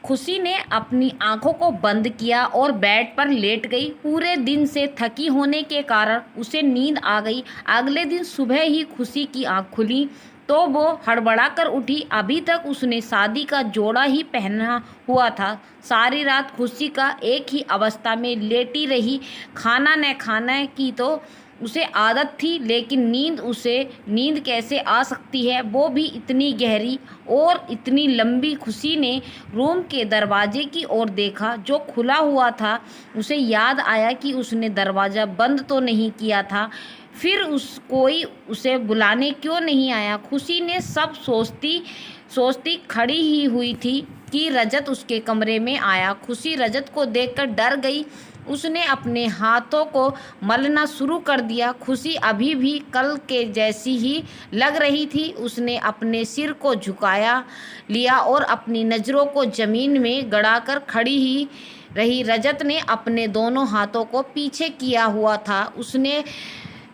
खुशी ने अपनी आंखों को बंद किया और बेड पर लेट गई। पूरे दिन से थकी होने के कारण उसे नींद आ गई। अगले दिन सुबह ही खुशी की आंख खुली तो वो हड़बड़ा कर उठी। अभी तक उसने शादी का जोड़ा ही पहना हुआ था। सारी रात खुशी का एक ही अवस्था में लेटी रही। खाना न खाने की तो उसे आदत थी, लेकिन नींद कैसे आ सकती है, वो भी इतनी गहरी और इतनी लंबी। खुशी ने रूम के दरवाजे की ओर देखा जो खुला हुआ था। उसे याद आया कि उसने दरवाज़ा बंद तो नहीं किया था। फिर कोई उसे बुलाने क्यों नहीं आया। खुशी ने सब सोचती सोचती खड़ी ही हुई थी कि रजत उसके कमरे में आया। खुशी रजत को देखकर डर गई। उसने अपने हाथों को मलना शुरू कर दिया। खुशी अभी भी कल के जैसी ही लग रही थी। उसने अपने सिर को झुकाया लिया और अपनी नज़रों को ज़मीन में गड़ाकर खड़ी ही रही। रजत ने अपने दोनों हाथों को पीछे किया हुआ था। उसने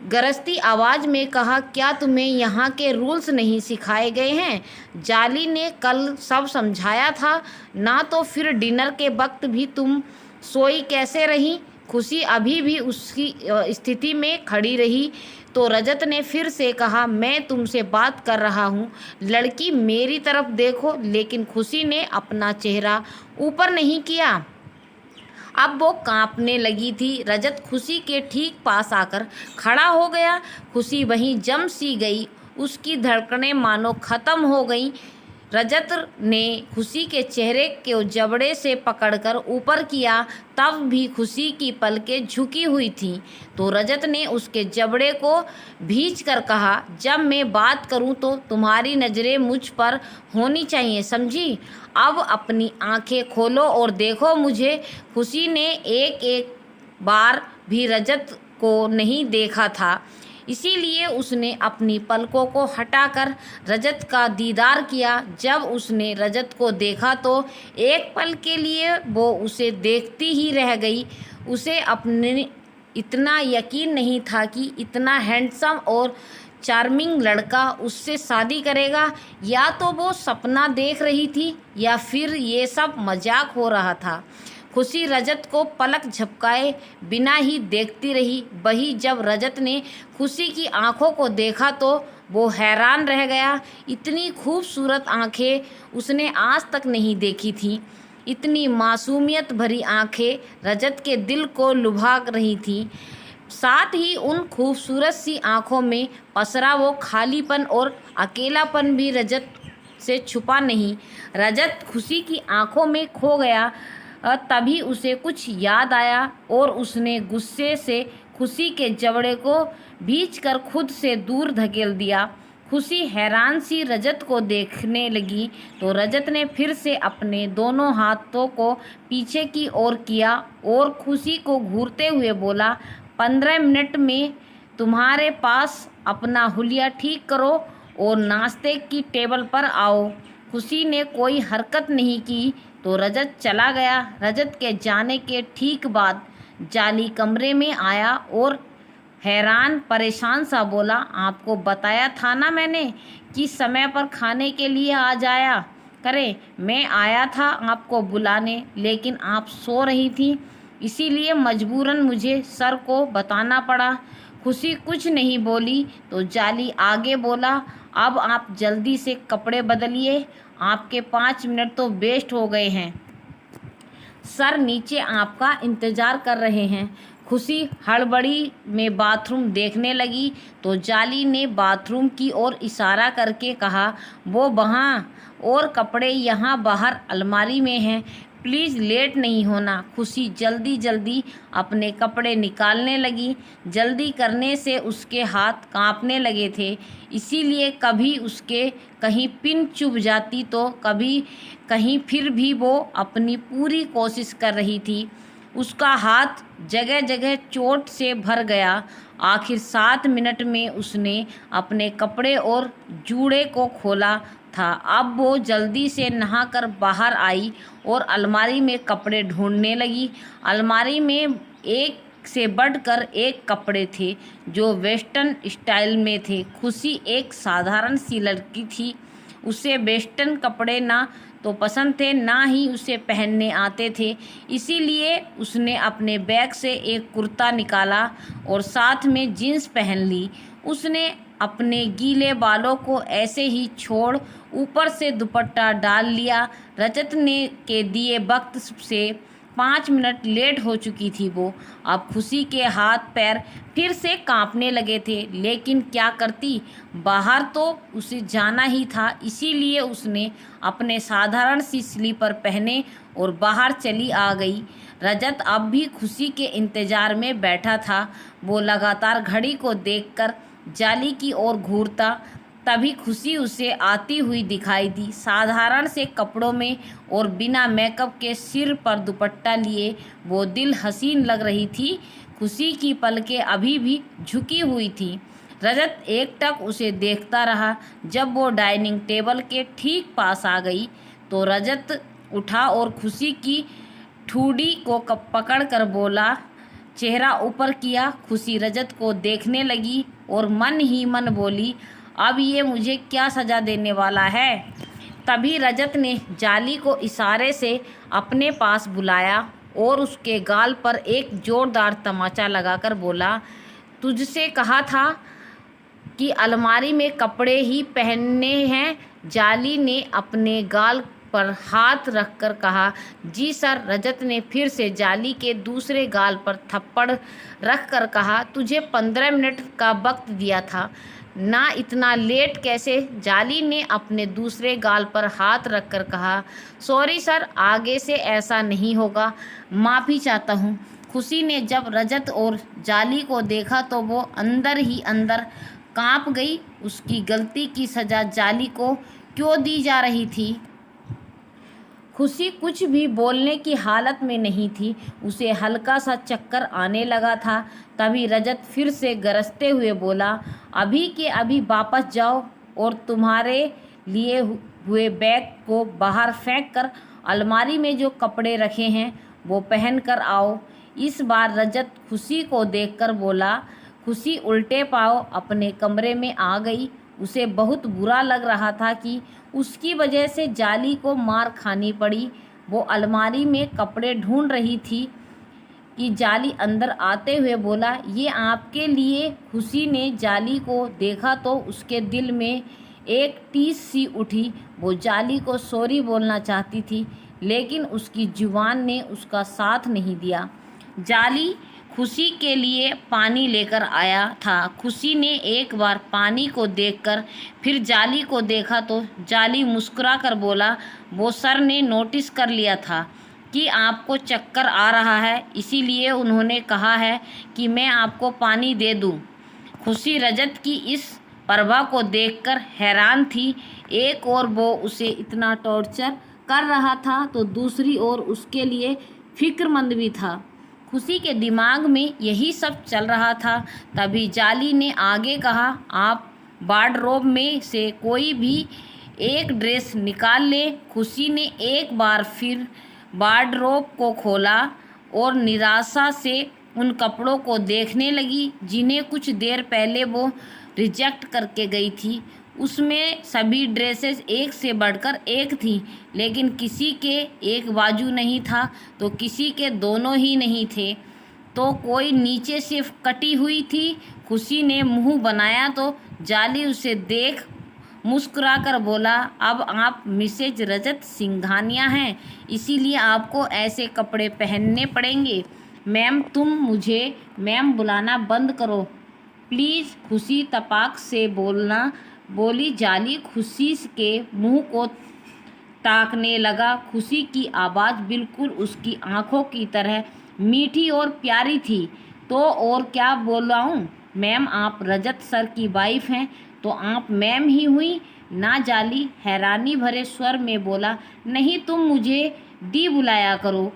गरजती आवाज़ में कहा, क्या तुम्हें यहाँ के रूल्स नहीं सिखाए गए हैं? जाली ने कल सब समझाया था ना, तो फिर डिनर के वक्त भी तुम सोई कैसे रही? खुशी अभी भी उसकी स्थिति में खड़ी रही तो रजत ने फिर से कहा, मैं तुमसे बात कर रहा हूँ, लड़की मेरी तरफ देखो। लेकिन खुशी ने अपना चेहरा ऊपर नहीं किया। अब वो कांपने लगी थी। रजत खुशी के ठीक पास आकर खड़ा हो गया। खुशी वहीं जम सी गई। उसकी धड़कनें मानो ख़त्म हो गईं। रजत ने खुशी के चेहरे को जबड़े से पकड़कर ऊपर किया। तब भी खुशी की पलकें झुकी हुई थीं। तो रजत ने उसके जबड़े को भींच कर कहा, जब मैं बात करूं तो तुम्हारी नज़रें मुझ पर होनी चाहिए, समझी? अब अपनी आंखें खोलो और देखो मुझे। खुशी ने एक एक बार भी रजत को नहीं देखा था, इसीलिए उसने अपनी पलकों को हटाकर रजत का दीदार किया। जब उसने रजत को देखा तो एक पल के लिए वो उसे देखती ही रह गई। उसे अपने इतना यकीन नहीं था कि इतना हैंडसम और चार्मिंग लड़का उससे शादी करेगा। या तो वो सपना देख रही थी या फिर ये सब मजाक हो रहा था। खुशी रजत को पलक झपकाए बिना ही देखती रही। वही जब रजत ने खुशी की आंखों को देखा तो वो हैरान रह गया। इतनी खूबसूरत आंखें उसने आज तक नहीं देखी थी। इतनी मासूमियत भरी आंखें रजत के दिल को लुभा रही थीं। साथ ही उन खूबसूरत सी आंखों में पसरा वो खालीपन और अकेलापन भी रजत से छुपा नहीं। रजत खुशी की आंखों में खो गया। तभी उसे कुछ याद आया और उसने गुस्से से खुशी के जबड़े को भींचकर खुद से दूर धकेल दिया। खुशी हैरान सी रजत को देखने लगी तो रजत ने फिर से अपने दोनों हाथों को पीछे की ओर किया और खुशी को घूरते हुए बोला, 15 मिनट में तुम्हारे पास अपना हुलिया ठीक करो और नाश्ते की टेबल पर आओ। खुशी ने कोई हरकत नहीं की तो रजत चला गया। रजत के जाने के ठीक बाद जाली कमरे में आया और हैरान परेशान सा बोला, आपको बताया था ना मैंने कि समय पर खाने के लिए आ जाया करें। मैं आया था आपको बुलाने, लेकिन आप सो रही थी, इसीलिए मजबूरन मुझे सर को बताना पड़ा। खुशी कुछ नहीं बोली तो जाली आगे बोला, अब आप जल्दी से कपड़े बदलिए, आपके 5 मिनट तो वेस्ट हो गए हैं। सर नीचे आपका इंतज़ार कर रहे हैं। खुशी हड़बड़ी में बाथरूम देखने लगी तो जाली ने बाथरूम की ओर इशारा करके कहा, वो वहाँ, और कपड़े यहाँ बाहर अलमारी में हैं, प्लीज़ लेट नहीं होना। खुशी जल्दी जल्दी अपने कपड़े निकालने लगी। जल्दी करने से उसके हाथ कांपने लगे थे, इसीलिए कभी उसके कहीं पिन चुभ जाती तो कभी कहीं। फिर भी वो अपनी पूरी कोशिश कर रही थी। उसका हाथ जगह जगह चोट से भर गया। आखिर 7 मिनट में उसने अपने कपड़े और जूड़े को खोला था। अब वो जल्दी से नहाकर बाहर आई और अलमारी में कपड़े ढूंढने लगी। अलमारी में एक से बढ़कर एक कपड़े थे जो वेस्टर्न स्टाइल में थे। खुशी एक साधारण सी लड़की थी, उसे वेस्टर्न कपड़े ना तो पसंद थे, ना ही उसे पहनने आते थे। इसीलिए उसने अपने बैग से एक कुर्ता निकाला और साथ में जीन्स पहन ली। उसने अपने गीले बालों को ऐसे ही छोड़ ऊपर से दुपट्टा डाल लिया। रजत ने के दिए वक्त से 5 मिनट लेट हो चुकी थी वो। अब खुशी के हाथ पैर फिर से कांपने लगे थे, लेकिन क्या करती, बाहर तो उसे जाना ही था। इसीलिए उसने अपने साधारण सी स्लीपर पहने और बाहर चली आ गई। रजत अब भी खुशी के इंतज़ार में बैठा था। वो लगातार घड़ी को देखकर जाली की ओर घूरता। तभी खुशी उसे आती हुई दिखाई दी, साधारण से कपड़ों में और बिना मेकअप के, सिर पर दुपट्टा लिए। वो दिल हसीन लग रही थी। खुशी की पलकें अभी भी झुकी हुई थी। रजत एकटक उसे देखता रहा। जब वो डाइनिंग टेबल के ठीक पास आ गई तो रजत उठा और खुशी की ठुड्डी को पकड़ कर बोला, चेहरा ऊपर किया। खुशी रजत को देखने लगी और मन ही मन बोली, अब ये मुझे क्या सज़ा देने वाला है। तभी रजत ने जाली को इशारे से अपने पास बुलाया और उसके गाल पर एक ज़ोरदार तमाचा लगाकर बोला, तुझसे कहा था कि अलमारी में कपड़े ही पहनने हैं। जाली ने अपने गाल पर हाथ रखकर कहा, जी सर। रजत ने फिर से जाली के दूसरे गाल पर थप्पड़ रखकर कहा, तुझे 15 मिनट का वक्त दिया था ना, इतना लेट कैसे। जाली ने अपने दूसरे गाल पर हाथ रखकर कहा, सॉरी सर, आगे से ऐसा नहीं होगा, माफ़ी चाहता हूँ। खुशी ने जब रजत और जाली को देखा तो वो अंदर ही अंदर कांप गई। उसकी गलती की सज़ा जाली को क्यों दी जा रही थी? खुशी कुछ भी बोलने की हालत में नहीं थी। उसे हल्का सा चक्कर आने लगा था। तभी रजत फिर से गरजते हुए बोला, अभी के अभी वापस जाओ और तुम्हारे लिए हुए बैग को बाहर फेंक कर अलमारी में जो कपड़े रखे हैं वो पहन कर आओ। इस बार रजत खुशी को देखकर बोला। खुशी उल्टे पांव अपने कमरे में आ गई। उसे बहुत बुरा लग रहा था कि उसकी वजह से जाली को मार खानी पड़ी। वो अलमारी में कपड़े ढूंढ रही थी कि जाली अंदर आते हुए बोला, ये आपके लिए। खुशी ने जाली को देखा तो उसके दिल में एक टीस सी उठी। वो जाली को सॉरी बोलना चाहती थी, लेकिन उसकी जुबान ने उसका साथ नहीं दिया। जाली खुशी के लिए पानी लेकर आया था। खुशी ने एक बार पानी को देखकर फिर जाली को देखा तो जाली मुस्कुरा कर बोला, वो सर ने नोटिस कर लिया था कि आपको चक्कर आ रहा है, इसीलिए उन्होंने कहा है कि मैं आपको पानी दे दूं। खुशी रजत की इस परवाह को देखकर हैरान थी। एक और वो उसे इतना टॉर्चर कर रहा था तो दूसरी ओर उसके लिए फिक्रमंद भी था। खुशी के दिमाग में यही सब चल रहा था। तभी जाली ने आगे कहा, आप वार्डरोब में से कोई भी एक ड्रेस निकाल ले। खुशी ने एक बार फिर वार्डरोब को खोला और निराशा से उन कपड़ों को देखने लगी जिन्हें कुछ देर पहले वो रिजेक्ट करके गई थी। उसमें सभी ड्रेसेस एक से बढ़कर एक थी, लेकिन किसी के एक बाजू नहीं था तो किसी के दोनों ही नहीं थे, तो कोई नीचे से कटी हुई थी। खुशी ने मुंह बनाया तो जाली उसे देख मुस्कुरा कर बोला, अब आप मिसेज रजत सिंघानिया हैं, इसीलिए आपको ऐसे कपड़े पहनने पड़ेंगे। मैम, तुम मुझे मैम बुलाना बंद करो प्लीज़। खुशी तपाक से बोली। जाली खुशी के मुंह को ताकने लगा। खुशी की आवाज़ बिल्कुल उसकी आंखों की तरह मीठी और प्यारी थी। तो और क्या बुलाऊं? मैम, आप रजत सर की वाइफ हैं तो आप मैम ही हुई ना। जाली हैरानी भरे स्वर में बोला, नहीं, तुम मुझे दी बुलाया करो।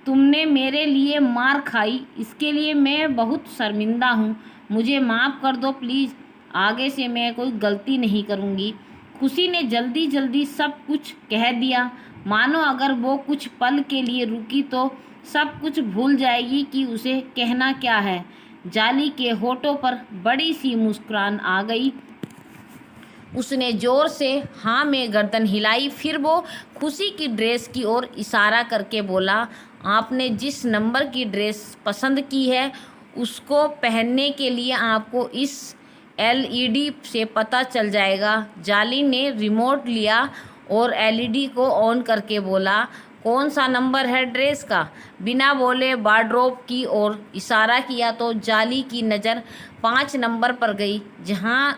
तुमने मेरे लिए मार खाई, इसके लिए मैं बहुत शर्मिंदा हूँ। मुझे माफ़ कर दो प्लीज़, आगे से मैं कोई गलती नहीं करूँगी। खुशी ने जल्दी जल्दी सब कुछ कह दिया, मानो अगर वो कुछ पल के लिए रुकी तो सब कुछ भूल जाएगी कि उसे कहना क्या है। जाली के होठों पर बड़ी सी मुस्कुराहट आ गई। उसने जोर से हाँ में गर्दन हिलाई। फिर वो खुशी की ड्रेस की ओर इशारा करके बोला, आपने जिस नंबर की ड्रेस पसंद की है उसको पहनने के लिए आपको इस एलईडी से पता चल जाएगा। जाली ने रिमोट लिया और एलईडी को ऑन करके बोला, कौन सा नंबर है ड्रेस का? बिना बोले वार्डरोब की ओर इशारा किया तो जाली की नज़र 5 नंबर पर गई, जहां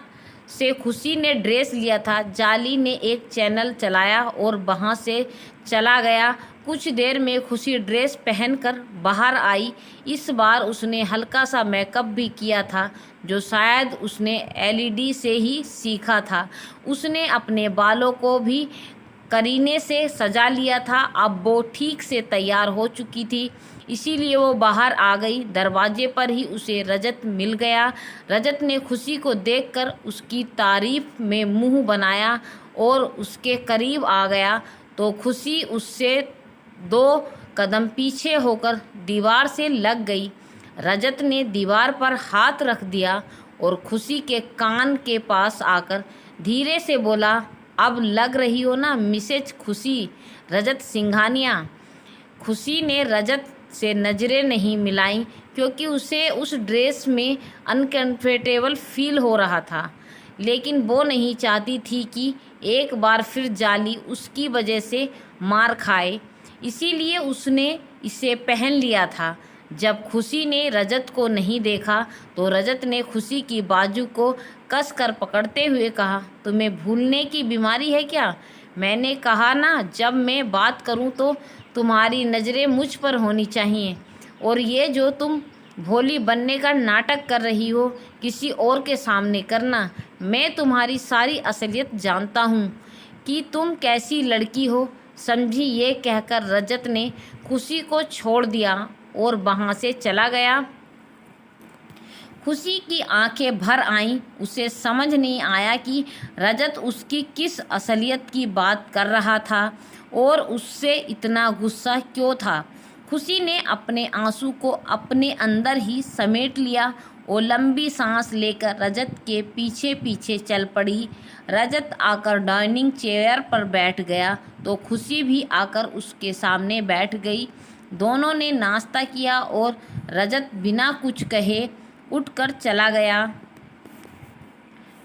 से खुशी ने ड्रेस लिया था। जाली ने एक चैनल चलाया और वहां से चला गया। कुछ देर में खुशी ड्रेस पहनकर बाहर आई। इस बार उसने हल्का सा मेकअप भी किया था, जो शायद उसने एलईडी से ही सीखा था। उसने अपने बालों को भी करीने से सजा लिया था। अब वो ठीक से तैयार हो चुकी थी, इसीलिए वो बाहर आ गई। दरवाजे पर ही उसे रजत मिल गया। रजत ने खुशी को देखकर उसकी तारीफ में मुंह बनाया और उसके करीब आ गया तो खुशी उससे 2 कदम पीछे होकर दीवार से लग गई। रजत ने दीवार पर हाथ रख दिया और खुशी के कान के पास आकर धीरे से बोला, अब लग रही हो ना मिसेज खुशी, रजत सिंघानिया। खुशी ने रजत से नज़रें नहीं मिलाईं, क्योंकि उसे उस ड्रेस में अनकंफर्टेबल फील हो रहा था, लेकिन वो नहीं चाहती थी कि एक बार फिर जाली उसकी वजह से मार खाए, इसीलिए उसने इसे पहन लिया था। जब खुशी ने रजत को नहीं देखा तो रजत ने खुशी की बाजू को कस कर पकड़ते हुए कहा, तुम्हें भूलने की बीमारी है क्या? मैंने कहा ना, जब मैं बात करूं तो तुम्हारी नज़रें मुझ पर होनी चाहिए, और ये जो तुम भोली बनने का नाटक कर रही हो किसी और के सामने करना। मैं तुम्हारी सारी असलियत जानता हूँ कि तुम कैसी लड़की हो, समझी। ये कहकर रजत ने खुशी को छोड़ दिया और वहाँ से चला गया। खुशी की आंखें भर आईं। उसे समझ नहीं आया कि रजत उसकी किस असलियत की बात कर रहा था और उससे इतना गुस्सा क्यों था। खुशी ने अपने आंसू को अपने अंदर ही समेट लिया और लंबी सांस लेकर रजत के पीछे पीछे चल पड़ी। रजत आकर डाइनिंग चेयर पर बैठ गया तो खुशी भी आकर उसके सामने बैठ गई। दोनों ने नाश्ता किया और रजत बिना कुछ कहे उठकर चला गया।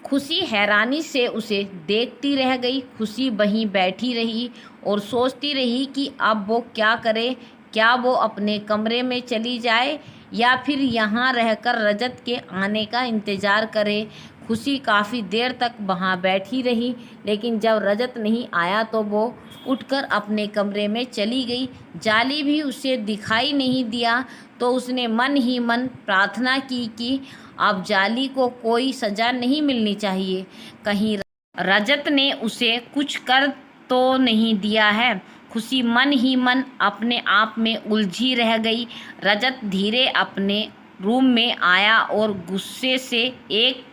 खुशी हैरानी से उसे देखती रह गई। खुशी वहीं बैठी रही और सोचती रही कि अब वो क्या करे। क्या वो अपने कमरे में चली जाए या फिर यहाँ रहकर रजत के आने का इंतज़ार करे। खुशी काफ़ी देर तक वहाँ बैठी रही, लेकिन जब रजत नहीं आया तो वो उठकर अपने कमरे में चली गई। जाली भी उसे दिखाई नहीं दिया तो उसने मन ही मन प्रार्थना की कि अब जाली को कोई सज़ा नहीं मिलनी चाहिए, कहीं रजत ने उसे कुछ कर तो नहीं दिया है। खुशी मन ही मन अपने आप में उलझी रह गई। रजत धीरे अपने रूम में आया और गुस्से से एक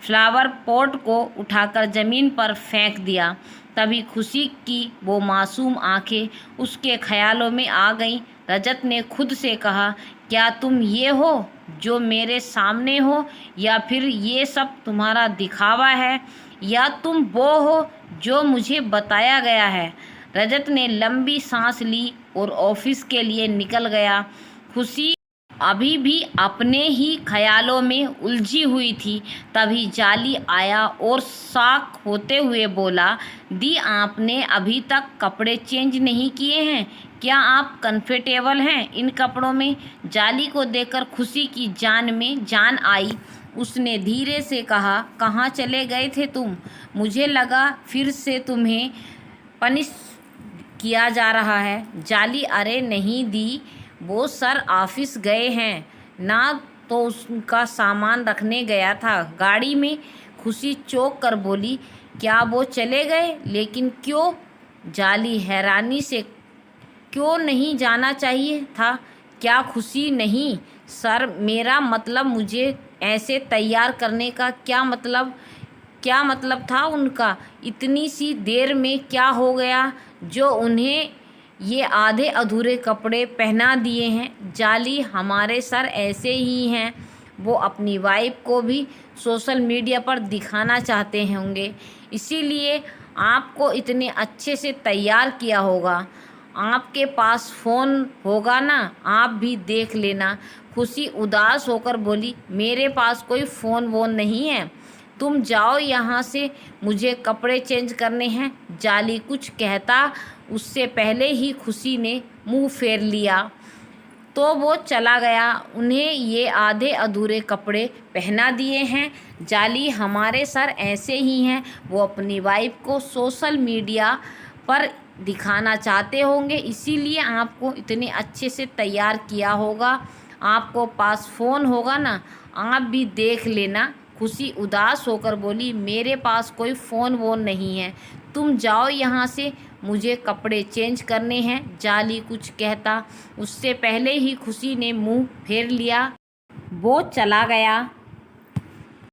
फ्लावर पॉट को उठाकर ज़मीन पर फेंक दिया। तभी खुशी की वो मासूम आंखें उसके ख्यालों में आ गईं। रजत ने खुद से कहा, क्या तुम ये हो जो मेरे सामने हो, या फिर ये सब तुम्हारा दिखावा है, या तुम वो हो जो मुझे बताया गया है। रजत ने लंबी सांस ली और ऑफिस के लिए निकल गया। खुशी अभी भी अपने ही ख्यालों में उलझी हुई थी। तभी जाली आया और शॉक होते हुए बोला, दी आपने अभी तक कपड़े चेंज नहीं किए हैं, क्या आप कंफर्टेबल हैं इन कपड़ों में? जाली को देखकर खुशी की जान में जान आई। उसने धीरे से कहा, कहाँ चले गए थे तुम? मुझे लगा फिर से तुम्हें पनिश किया जा रहा है। जाली, अरे नहीं दी, वो सर ऑफिस गए हैं ना, तो उसका सामान रखने गया था गाड़ी में। खुशी चौंक कर बोली, क्या वो चले गए? लेकिन क्यों? जाली हैरानी से, क्यों नहीं जाना चाहिए था क्या? खुशी, नहीं सर, मेरा मतलब मुझे ऐसे तैयार करने का क्या मतलब था उनका? इतनी सी देर में क्या हो गया जो उन्हें ये आधे अधूरे कपड़े पहना दिए हैं? जाली, हमारे सर ऐसे ही हैं, वो अपनी वाइफ को भी सोशल मीडिया पर दिखाना चाहते होंगे, इसीलिए आपको इतने अच्छे से तैयार किया होगा। आपके पास फ़ोन होगा ना, आप भी देख लेना। खुशी उदास होकर बोली, मेरे पास कोई फ़ोन वोन नहीं है, तुम जाओ यहाँ से, मुझे कपड़े चेंज करने हैं। जाली कुछ कहता उससे पहले ही खुशी ने मुंह फेर लिया तो वो चला गया। उन्हें ये आधे अधूरे कपड़े पहना दिए हैं। जाली हमारे सर ऐसे ही हैं, वो अपनी वाइफ को सोशल मीडिया पर दिखाना चाहते होंगे, इसीलिए आपको इतने अच्छे से तैयार किया होगा। आपको पास फ़ोन होगा ना, आप भी देख लेना। खुशी उदास होकर बोली, मेरे पास कोई फ़ोन वोन नहीं है, तुम जाओ यहाँ से, मुझे कपड़े चेंज करने हैं। जाली कुछ कहता उससे पहले ही खुशी ने मुंह फेर लिया, वो चला गया।